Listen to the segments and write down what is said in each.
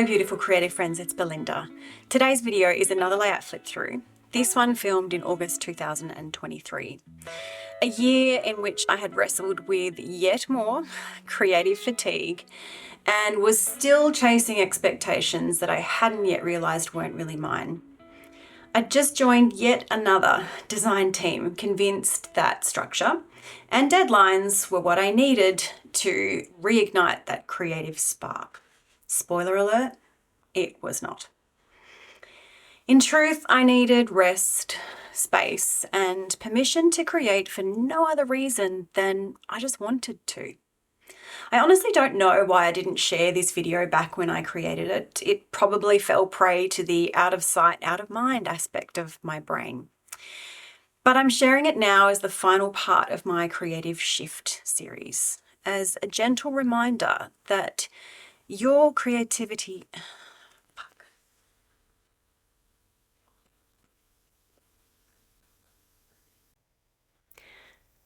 Hello beautiful creative friends, it's Belinda. Today's video is another layout flip through. This one filmed in August 2023. A year in which I had wrestled with yet more creative fatigue and was still chasing expectations that I hadn't yet realised weren't really mine. I'd just joined yet another design team, convinced that structure and deadlines were what I needed to reignite that creative spark. Spoiler alert, it was not. In truth, I needed rest, space, and permission to create for no other reason than I just wanted to. I honestly don't know why I didn't share this video back when I created it. It probably fell prey to the out of sight, out of mind aspect of my brain. But I'm sharing it now as the final part of my Creative Shift series, as a gentle reminder that your creativity...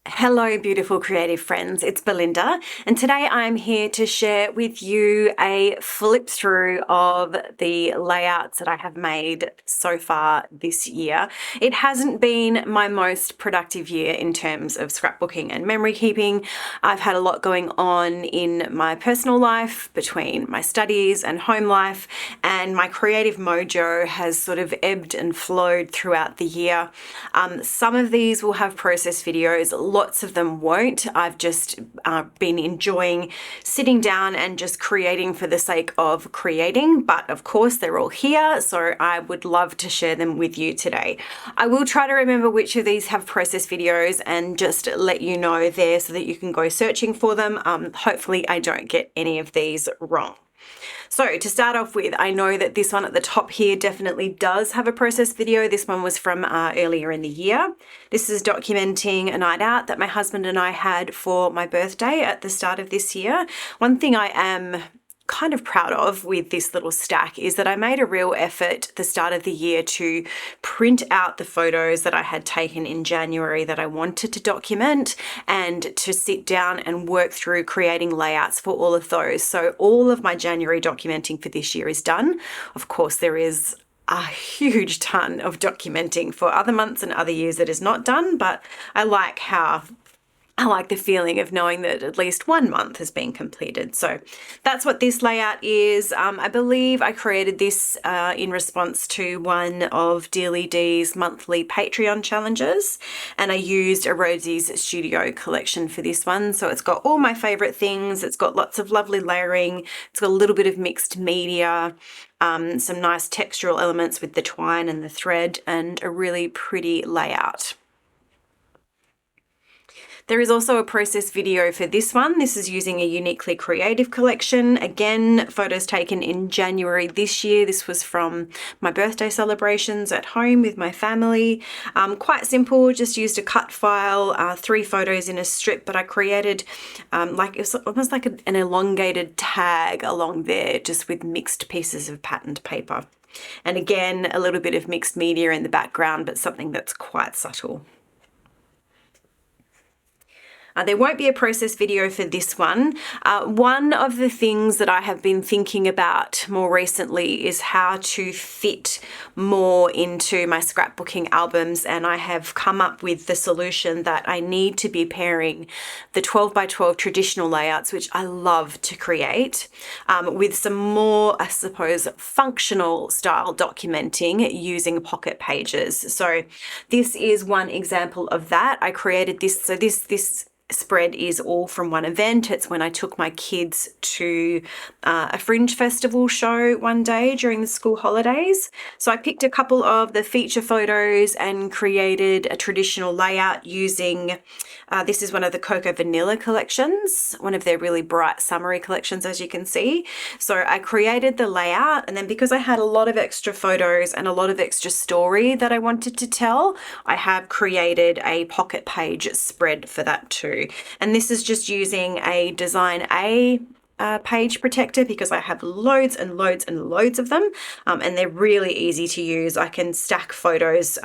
Hello beautiful creative friends, it's Belinda, and today I'm here to share with you a flip through of the layouts that I have made so far this year. It hasn't been my most productive year in terms of scrapbooking and memory keeping. I've had a lot going on in my personal life between my studies and home life, and my creative mojo has sort of ebbed and flowed throughout the year. Some of these will have process videos, lots of them won't. I've just been enjoying sitting down and just creating for the sake of creating, but of course they're all here, so I would love to share them with you today. I will try to remember which of these have process videos and just let you know there so that you can go searching for them. Hopefully I don't get any of these wrong. So to start off with, I know that this one at the top here definitely does have a process video. This one was from earlier in the year. This is documenting a night out that my husband and I had for my birthday at the start of this year. One thing I am kind of proud of with this little stack is that I made a real effort at the start of the year to print out the photos that I had taken in January that I wanted to document, and to sit down and work through creating layouts for all of those. So all of my January documenting for this year is done. Of course, there is a huge ton of documenting for other months and other years that is not done, but I like the feeling of knowing that at least 1 month has been completed. So that's what this layout is. I believe I created this in response to one of Dearly Dee's monthly Patreon challenges, and I used a Rosie's Studio collection for this one. So it's got all my favorite things. It's got lots of lovely layering. It's got a little bit of mixed media, some nice textural elements with the twine and the thread, and a really pretty layout. There is also a process video for this one. This is using a Uniquely Creative collection. Again, photos taken in January this year. This was from my birthday celebrations at home with my family. Quite simple, just used a cut file, 3 photos in a strip, but I created it was almost like an elongated tag along there, just with mixed pieces of patterned paper. And again, a little bit of mixed media in the background, but something that's quite subtle. There won't be a process video for this one. One of the things that I have been thinking about more recently is how to fit more into my scrapbooking albums, and I have come up with the solution that I need to be pairing the 12 by 12 traditional layouts, which I love to create, with some more, I suppose, functional style documenting using pocket pages. So this is one example of that. I created this, so this spread is all from one event. It's when I took my kids to a fringe festival show one day during the school holidays. So I picked a couple of the feature photos and created a traditional layout using, this is one of the Cocoa Vanilla collections, one of their really bright summery collections, as you can see. So I created the layout, and then because I had a lot of extra photos and a lot of extra story that I wanted to tell, I have created a pocket page spread for that too. And this is just using a Design A page protector because I have loads and loads and loads of them, and they're really easy to use. I can stack photos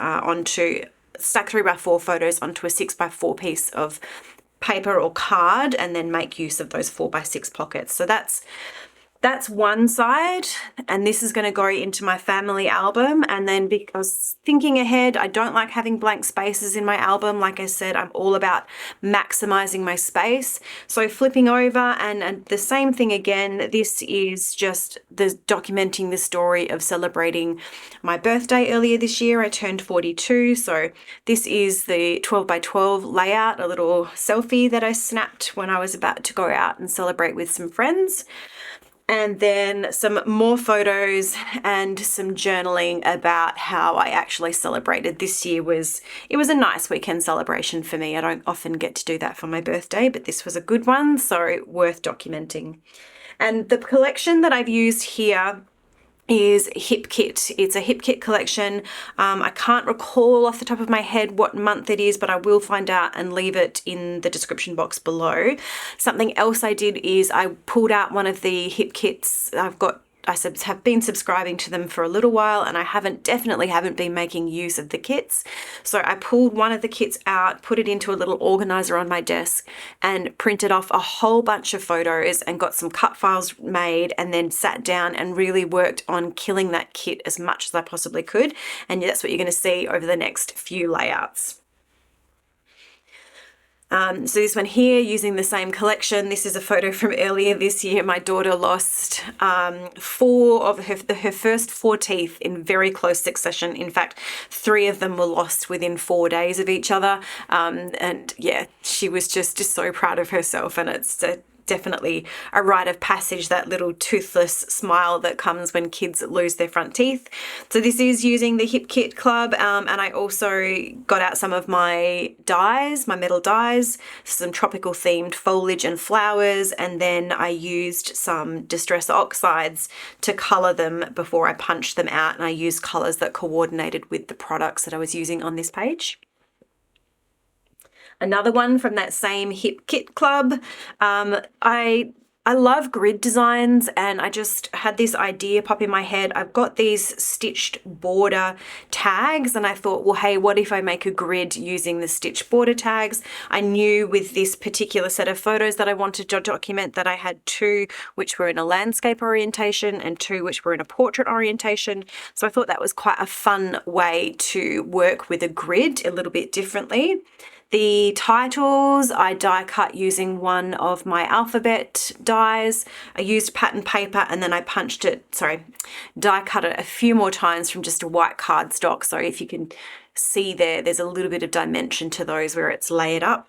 stack 3x4 photos onto a 6x4 piece of paper or card, and then make use of those 4x6 pockets. So that's that's one side, and this is going to go into my family album. And then because thinking ahead, I don't like having blank spaces in my album. Like I said, I'm all about maximizing my space. So flipping over, and the same thing again, this is just documenting the story of celebrating my birthday earlier this year. I turned 42. So this is the 12 by 12 layout, a little selfie that I snapped when I was about to go out and celebrate with some friends. And then some more photos and some journaling about how I actually celebrated. This year it was a nice weekend celebration for me. I don't often get to do that for my birthday, but this was a good one, so worth documenting. And the collection that I've used here is Hip Kit. It's a Hip Kit collection. I can't recall off the top of my head what month it is, but I will find out and leave it in the description box below. Something else I did is I pulled out one of the Hip Kits. I have been subscribing to them for a little while, and I definitely haven't been making use of the kits. So I pulled one of the kits out, put it into a little organizer on my desk, and printed off a whole bunch of photos and got some cut files made, and then sat down and really worked on killing that kit as much as I possibly could. And that's what you're going to see over the next few layouts. So this one here, using the same collection, this is a photo from earlier this year. My daughter lost 4 of her first 4 teeth in very close succession. In fact, 3 of them were lost within 4 days of each other. And yeah, she was just so proud of herself, and it's definitely a rite of passage, that little toothless smile that comes when kids lose their front teeth. So this is using the Hip Kit Club, and I also got out some of my dies, my metal dies, some tropical themed foliage and flowers, and then I used some distress oxides to colour them before I punched them out, and I used colours that coordinated with the products that I was using on this page. Another one from that same Hip Kit Club. I love grid designs, and I just had this idea pop in my head. I've got these stitched border tags, and I thought, well, hey, what if I make a grid using the stitched border tags? I knew with this particular set of photos that I wanted to document that I had 2 which were in a landscape orientation and 2 which were in a portrait orientation. So I thought that was quite a fun way to work with a grid a little bit differently. The titles I die cut using one of my alphabet dies. I used pattern paper, and then I die cut it a few more times from just a white cardstock. So if you can see there's a little bit of dimension to those where it's layered up.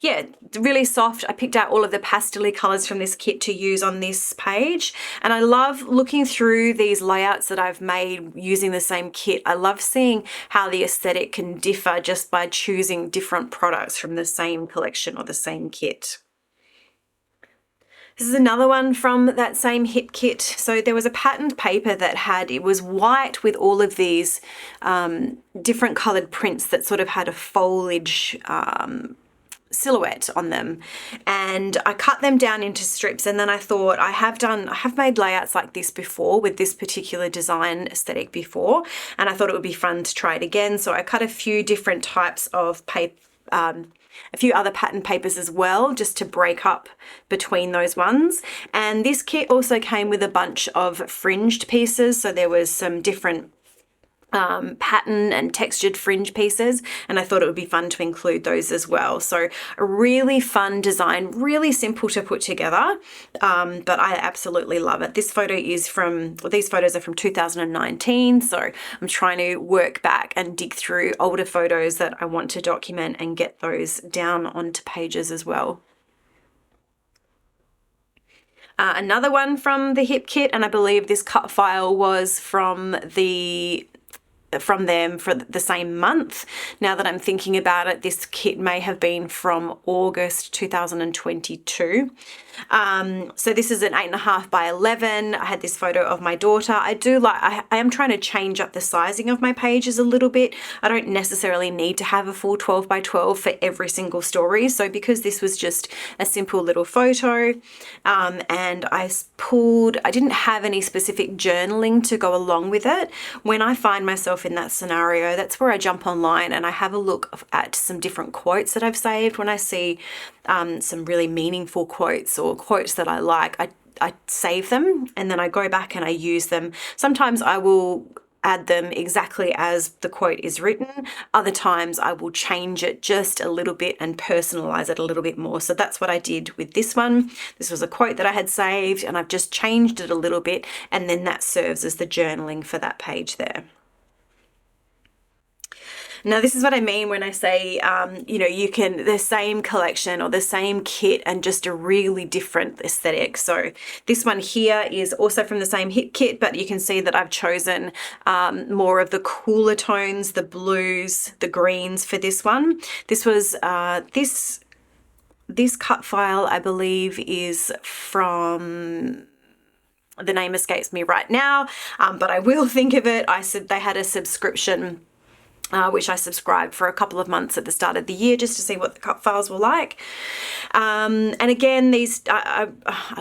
Yeah, really soft. I picked out all of the pastel colors from this kit to use on this page, and I love looking through these layouts that I've made using the same kit. I love seeing how the aesthetic can differ just by choosing different products from the same collection or the same kit. This is another one from that same Hip Kit. So there was a patterned paper that it was white with all of these different colored prints that sort of had a foliage silhouette on them, and I cut them down into strips. And then I thought, I have made layouts like this before with this particular design aesthetic before, and I thought it would be fun to try it again. So I cut a few different types of paper, a few other pattern papers as well, just to break up between those ones. And this kit also came with a bunch of fringed pieces, so there was some different pattern and textured fringe pieces, and I thought it would be fun to include those as well. So a really fun design, really simple to put together, but I absolutely love it. These photos are from 2019, so I'm trying to work back and dig through older photos that I want to document and get those down onto pages as well. Another one from the Hip Kit, and I believe this cut file was from them for the same month. Now that I'm thinking about it, this kit may have been from August 2022. So this is an 8.5 by 11. I had this photo of my daughter. I am trying to change up the sizing of my pages a little bit. I don't necessarily need to have a full 12 by 12 for every single story. So because this was just a simple little photo, and I didn't have any specific journaling to go along with it. When I find myself in that scenario, that's where I jump online and I have a look at some different quotes that I've saved. When I see some really meaningful quotes or quotes that I like, I save them and then I go back and I use them. Sometimes I will add them exactly as the quote is written. Other times I will change it just a little bit and personalize it a little bit more. So that's what I did with this one. This was a quote that I had saved and I've just changed it a little bit, and then that serves as the journaling for that page there. Now, this is what I mean when I say, you can, the same collection or the same kit and just a really different aesthetic. So this one here is also from the same hit kit, but you can see that I've chosen more of the cooler tones, the blues, the greens for this one. This was, this cut file, I believe, is from, the name escapes me right now, but I will think of it. I said they had a subscription which I subscribed for a couple of months at the start of the year just to see what the cut files were like. And again, these, I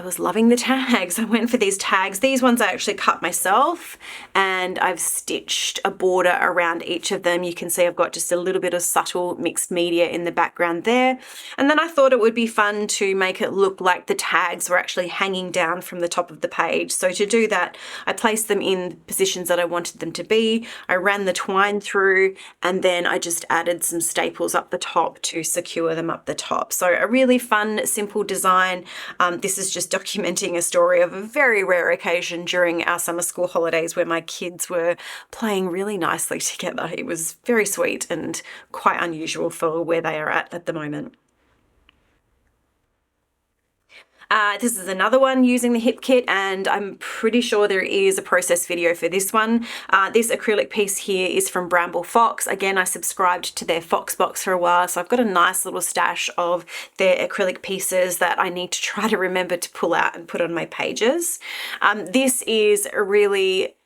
was loving the tags. I went for these tags. These ones I actually cut myself, and I've stitched a border around each of them. You can see I've got just a little bit of subtle mixed media in the background there. And then I thought it would be fun to make it look like the tags were actually hanging down from the top of the page. So to do that, I placed them in positions that I wanted them to be. I ran the twine through, and then I just added some staples up the top to secure them up the top. So a really fun, simple design. This is just documenting a story of a very rare occasion during our summer school holidays where my kids were playing really nicely together. It was very sweet and quite unusual for where they are at the moment. This is another one using the hip kit, and I'm pretty sure there is a process video for this one. This acrylic piece here is from Bramble Fox. Again, I subscribed to their Fox box for a while, so I've got a nice little stash of their acrylic pieces that I need to try to remember to pull out and put on my pages. This is a really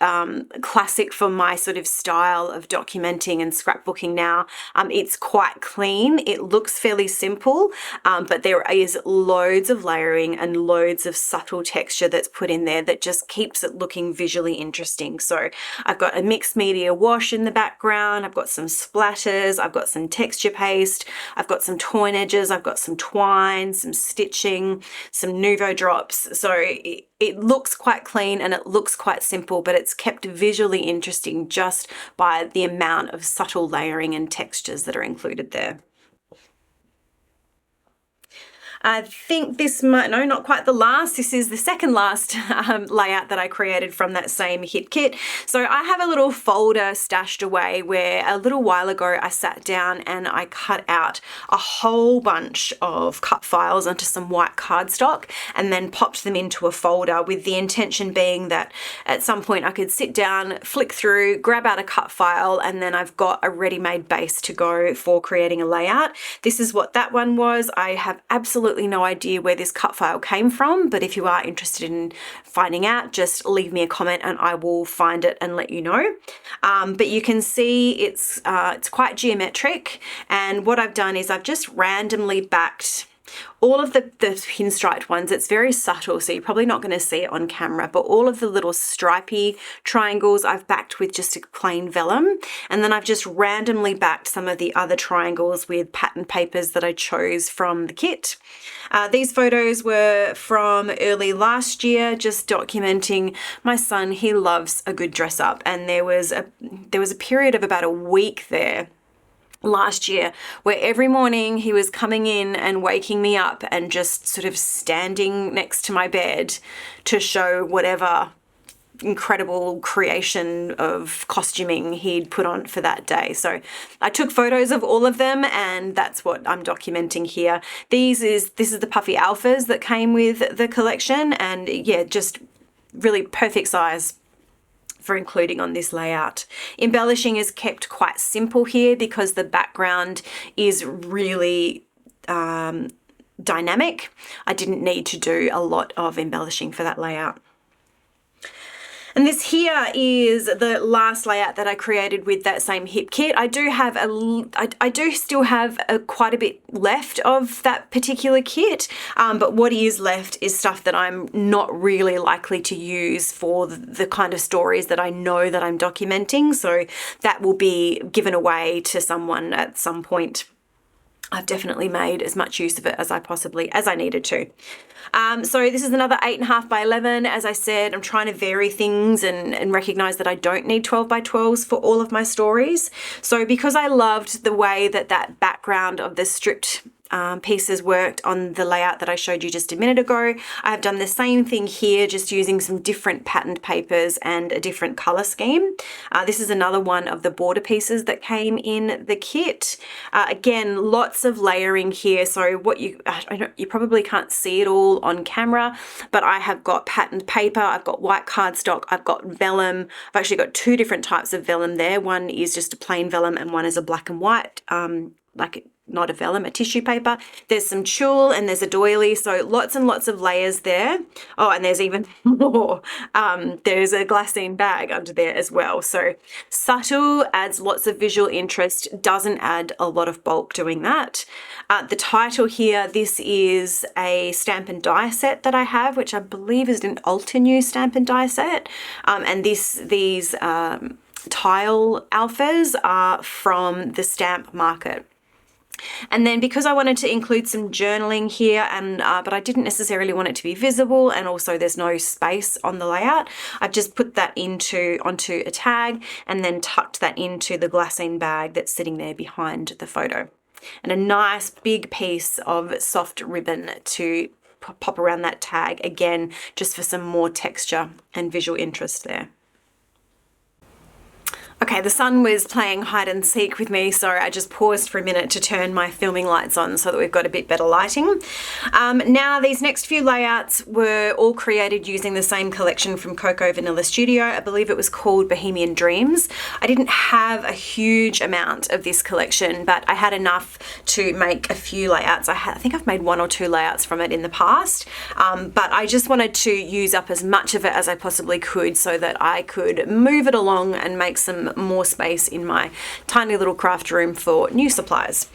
classic for my sort of style of documenting and scrapbooking now. It's quite clean. It looks fairly simple, but there is loads of layering and loads of subtle texture that's put in there that just keeps it looking visually interesting. So I've got a mixed media wash in the background, I've got some splatters, I've got some texture paste, I've got some torn edges, I've got some twine, some stitching, some Nuvo drops. So it looks quite clean and it looks quite simple, but it's kept visually interesting just by the amount of subtle layering and textures that are included there. I think this might, no, not quite the last. This is the second last layout that I created from that same hit kit. So I have a little folder stashed away where a little while ago I sat down and I cut out a whole bunch of cut files onto some white cardstock and then popped them into a folder, with the intention being that at some point I could sit down, flick through, grab out a cut file, and then I've got a ready-made base to go for creating a layout. This is what that one was. I have absolutely no idea where this cut file came from, but if you are interested in finding out, just leave me a comment and I will find it and let you know. But you can see it's quite geometric, and what I've done is I've just randomly backed all of the pinstriped ones. It's very subtle, so you're probably not going to see it on camera, but all of the little stripy triangles I've backed with just a plain vellum, and then I've just randomly backed some of the other triangles with pattern papers that I chose from the kit. These photos were from early last year, just documenting my son. He loves a good dress up, and there was a period of about a week there last year where every morning he was coming in and waking me up and just sort of standing next to my bed to show whatever incredible creation of costuming he'd put on for that day. So I took photos of all of them, and that's what I'm documenting here. This is the puffy alphas that came with the collection, and yeah, just really perfect size for including on this layout. Embellishing is kept quite simple here because the background is really dynamic. I didn't need to do a lot of embellishing for that layout. And this here is the last layout that I created with that same hip kit. I do still have quite a bit left of that particular kit, but what is left is stuff that I'm not really likely to use for the kind of stories that I know that I'm documenting. So that will be given away to someone at some point I've definitely made as much use of it as I needed to. So this is another 8.5 by 11. As I said, I'm trying to vary things and recognize that I don't need 12 by 12s for all of my stories. So because I loved the way that background of the stripped pieces worked on the layout that I showed you just a minute ago, I have done the same thing here, just using some different patterned papers and a different color scheme. This is another one of the border pieces that came in the kit. Again, lots of layering here. So what you probably can't see it all on camera, but I have got patterned paper, I've got white cardstock, I've got vellum. I've actually got two different types of vellum there. One is just a plain vellum and one is a black and white, not a vellum, a tissue paper. There's some tulle and there's a doily, so lots and lots of layers there. Oh, and there's even more. There's a glassine bag under there as well. So subtle, adds lots of visual interest, doesn't add a lot of bulk doing that. The title here, this is a stamp and die set that I have, which I believe is an Altenew stamp and die set. And these tile alphas are from the Stamp Market. And then because I wanted to include some journaling here, but I didn't necessarily want it to be visible, and also there's no space on the layout, I've just put that onto a tag and then tucked that into the glassine bag that's sitting there behind the photo. And a nice big piece of soft ribbon to pop around that tag, again, just for some more texture and visual interest there. Okay, the sun was playing hide and seek with me, so I just paused for a minute to turn my filming lights on so that we've got a bit better lighting. Now, these next few layouts were all created using the same collection from Coco Vanilla Studio. I believe it was called Bohemian Dreams. I didn't have a huge amount of this collection, but I had enough to make a few layouts. I think I've made 1 or 2 layouts from it in the past, but I just wanted to use up as much of it as I possibly could so that I could move it along and make some more space in my tiny little craft room for new supplies.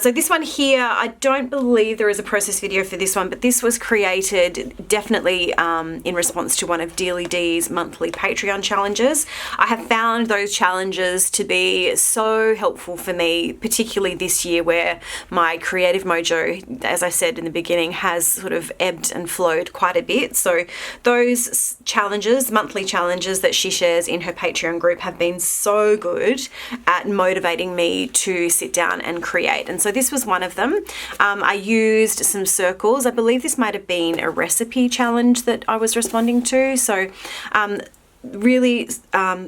So this one here, I don't believe there is a process video for this one, but this was created definitely in response to one of Dealy D's monthly Patreon challenges. I have found those challenges to be so helpful for me, particularly this year where my creative mojo, as I said in the beginning, has sort of ebbed and flowed quite a bit. So those challenges, monthly challenges that she shares in her Patreon group, have been so good at motivating me to sit down and create. And so this was one of them. I used some circles. I believe this might have been a recipe challenge that I was responding to. So really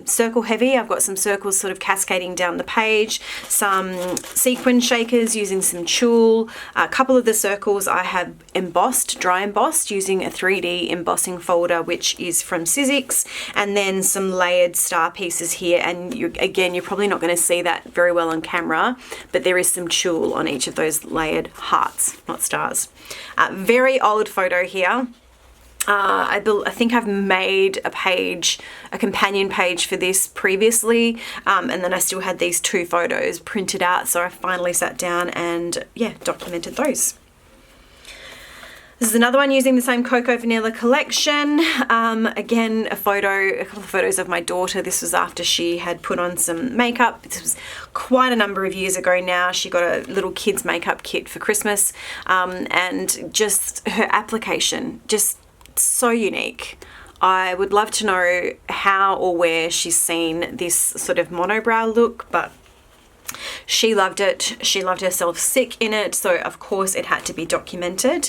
circle heavy. I've got some circles sort of cascading down the page, some sequin shakers using some tulle. A couple of the circles I have embossed, dry embossed, using a 3D embossing folder, which is from Sizzix, and then some layered star pieces here. And again, you're probably not going to see that very well on camera, but there is some tulle on each of those layered hearts, not stars. Very old photo here. I think I've made a companion page for this previously, and then I still had these 2 photos printed out, so I finally sat down and documented those. This is another one using the same Coco Vanilla collection. Again, a couple of photos of my daughter. This was after she had put on some makeup. This was quite a number of years ago now. She got a little kids makeup kit for Christmas, and just her application, just so unique. I would love to know how or where she's seen this sort of monobrow look, but she loved it. She loved herself sick in it, so of course it had to be documented.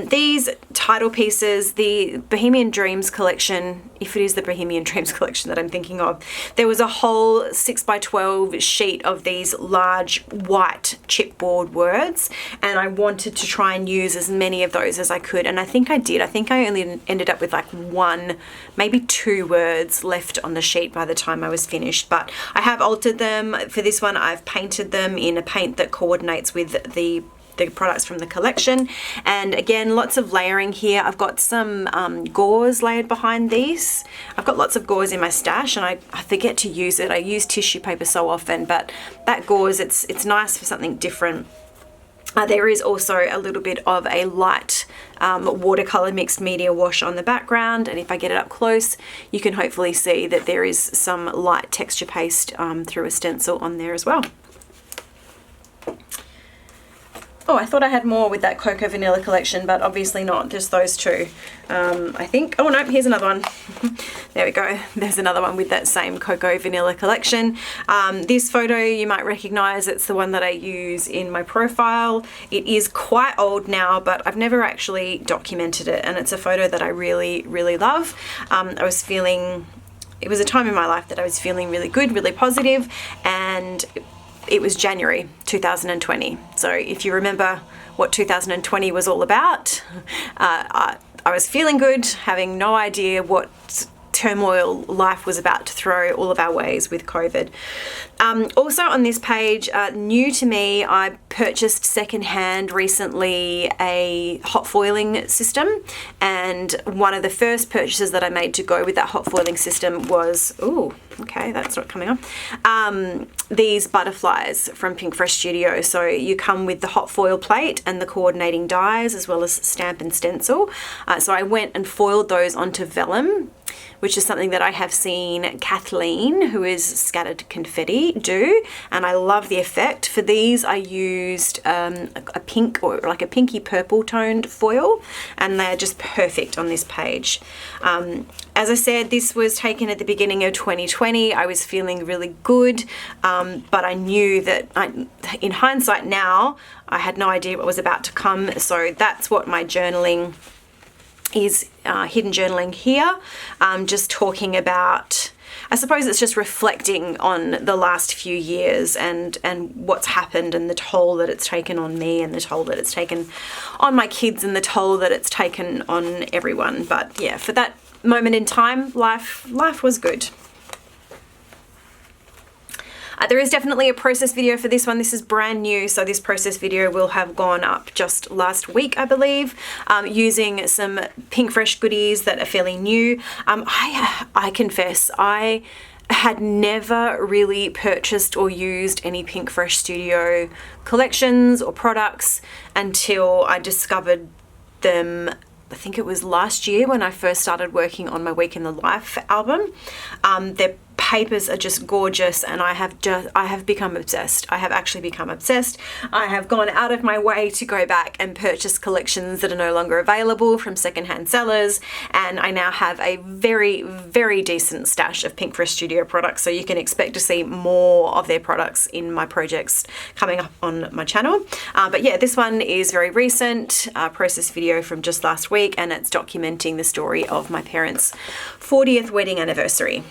These title pieces, the Bohemian Dreams collection, if it is the Bohemian Dreams collection that I'm thinking of, there was a whole 6x12 sheet of these large white chipboard words, and I wanted to try and use as many of those as I could, and I think I did. I think I only ended up with like 1, maybe 2 words left on the sheet by the time I was finished, but I have altered them. For this one, I've painted them in a paint that coordinates with the products from the collection, and again, lots of layering here. I've got some gauze layered behind these. I've got lots of gauze in my stash and I forget to use it. I use tissue paper so often, but that gauze, it's nice for something different. There is also a little bit of a light watercolor mixed media wash on the background, and if I get it up close, you can hopefully see that there is some light texture paste through a stencil on there as well. Oh, I thought I had more with that Cocoa Vanilla collection, but obviously not, just those two, I think. Oh no, here's another one. There we go. There's another one with that same Cocoa Vanilla collection. This photo you might recognize, it's the one that I use in my profile. It is quite old now, but I've never actually documented it, and it's a photo that I really, really love. It was a time in my life that I was feeling really good, really positive, and it was January 2020. So if you remember what 2020 was all about, I was feeling good, having no idea what turmoil life was about to throw all of our ways with COVID. Also on this page, new to me, I purchased secondhand recently a hot foiling system, and one of the first purchases that I made to go with that hot foiling system was, ooh, okay, that's not coming up, these butterflies from Pink Fresh Studio. So you come with the hot foil plate and the coordinating dies, as well as stamp and stencil. So I went and foiled those onto vellum, which is something that I have seen Kathleen, who is Scattered Confetti, do, and I love the effect. For these I used a pink, or like a pinky purple toned foil, and they're just perfect on this page. As I said, this was taken at the beginning of 2020. I was feeling really good, but I knew that in hindsight now, I had no idea what was about to come. So that's what my journaling is, hidden journaling here, just talking about, I suppose it's just reflecting on the last few years and what's happened, and the toll that it's taken on me, and the toll that it's taken on my kids, and the toll that it's taken on everyone. But yeah, for that moment in time, life was good. There is definitely a process video for this one. This is brand new, so this process video will have gone up just last week, I believe, using some Pink Fresh goodies that are fairly new. I confess, I had never really purchased or used any Pink Fresh Studio collections or products until I discovered them. I think it was last year when I first started working on my Week in the Life album. Their papers are just gorgeous, and I have become obsessed. I have actually become obsessed. I have gone out of my way to go back and purchase collections that are no longer available from secondhand sellers, and I now have a very, very decent stash of Pink Fresh Studio products, so you can expect to see more of their products in my projects coming up on my channel. But yeah, this one is very recent, process video from just last week, and it's documenting the story of my parents' 40th wedding anniversary.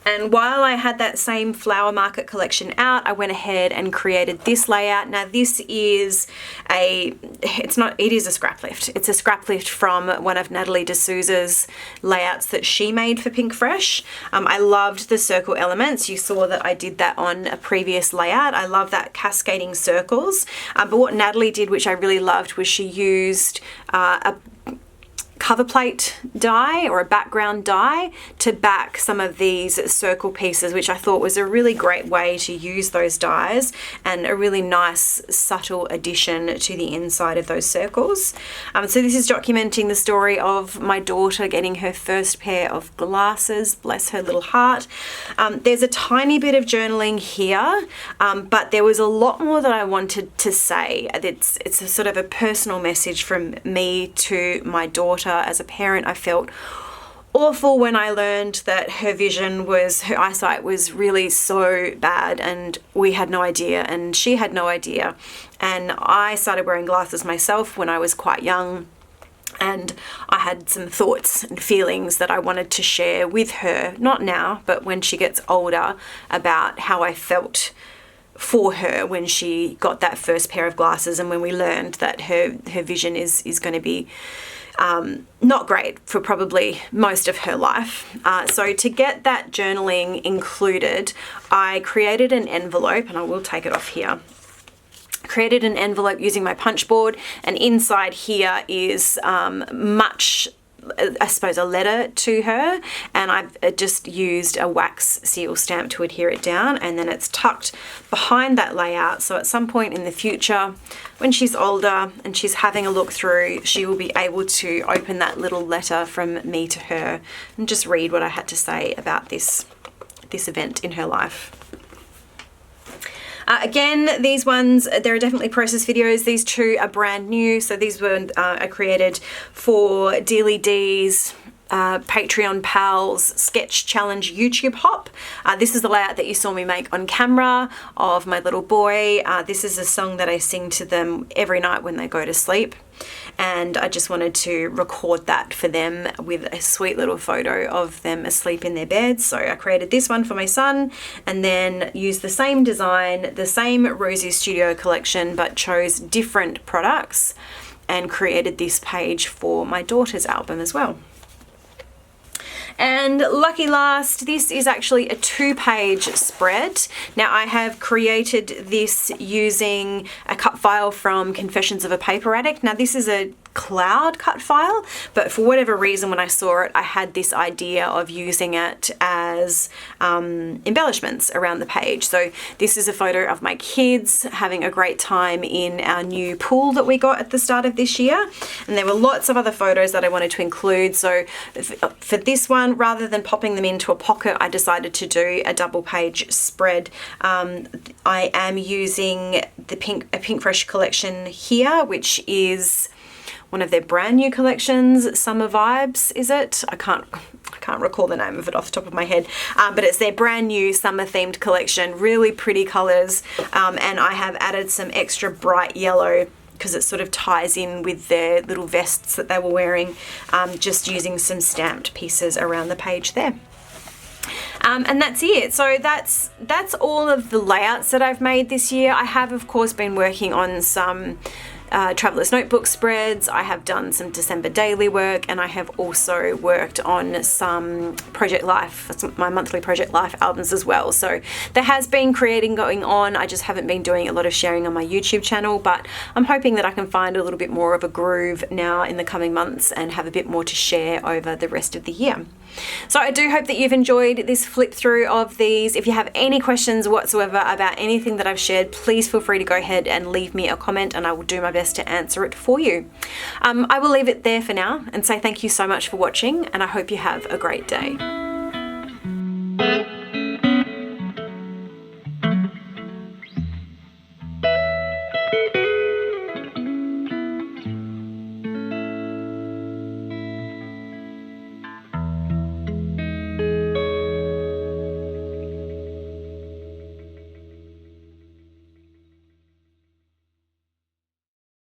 And while I had that same Flower Market collection out, I went ahead and created this layout. Now this is it is a scrap lift. It's a scrap lift from one of Natalie D'Souza's layouts that she made for Pink Fresh. I loved the circle elements. You saw that I did that on a previous layout. I love that cascading circles. But what Natalie did, which I really loved, was she used a cover plate die or a background die to back some of these circle pieces, which I thought was a really great way to use those dies, and a really nice subtle addition to the inside of those circles. So this is documenting the story of my daughter getting her first pair of glasses, bless her little heart. There's a tiny bit of journaling here, but there was a lot more that I wanted to say. It's a sort of a personal message from me to my daughter. As a parent, I felt awful when I learned that her eyesight was really so bad, and we had no idea, and she had no idea. And I started wearing glasses myself when I was quite young, and I had some thoughts and feelings that I wanted to share with her, not now, but when she gets older, about how I felt for her when she got that first pair of glasses, and when we learned that her vision is going to be not great for probably most of her life. So to get that journaling included, I created an envelope, and I will take it off here. Created an envelope using my punch board, and inside here is I suppose a letter to her, and I've just used a wax seal stamp to adhere it down, and then it's tucked behind that layout, so at some point in the future when she's older and she's having a look through, she will be able to open that little letter from me to her and just read what I had to say about this event in her life. Again, these ones, there are definitely process videos. These two are brand new. So these were are created for Dearly D's Patreon Pals Sketch Challenge YouTube hop. This is the layout that you saw me make on camera of my little boy. This is a song that I sing to them every night when they go to sleep. And I just wanted to record that for them with a sweet little photo of them asleep in their beds. So I created this one for my son and then used the same design, the same Rosie Studio collection, but chose different products and created this page for my daughter's album as well. And lucky last, this is actually a 2-page spread. Now I have created this using a cut file from Confessions of a Paper Addict. Now this is a cloud cut file, but for whatever reason when I saw it, I had this idea of using it as embellishments around the page. So this is a photo of my kids having a great time in our new pool that we got at the start of this year. And there were lots of other photos that I wanted to include. So for this one, rather than popping them into a pocket, I decided to do a double page spread. I am using a Pink Fresh collection here, which is one of their brand new collections. Summer Vibes, is it? I can't recall the name of it off the top of my head, but it's their brand new summer themed collection. Really pretty colors, and I have added some extra bright yellow because it sort of ties in with their little vests that they were wearing, just using some stamped pieces around the page there. And that's it. So that's all of the layouts that I've made this year. I have, of course, been working on some Traveler's Notebook spreads. I have done some December daily work, and I have also worked on some Project Life, my monthly Project Life albums as well. So there has been creating going on. I just haven't been doing a lot of sharing on my YouTube channel, but I'm hoping that I can find a little bit more of a groove now in the coming months and have a bit more to share over the rest of the year. So I do hope that you've enjoyed this flip through of these. If you have any questions whatsoever about anything that I've shared, please feel free to go ahead and leave me a comment and I will do my best to answer it for you. I will leave it there for now and say thank you so much for watching, and I hope you have a great day.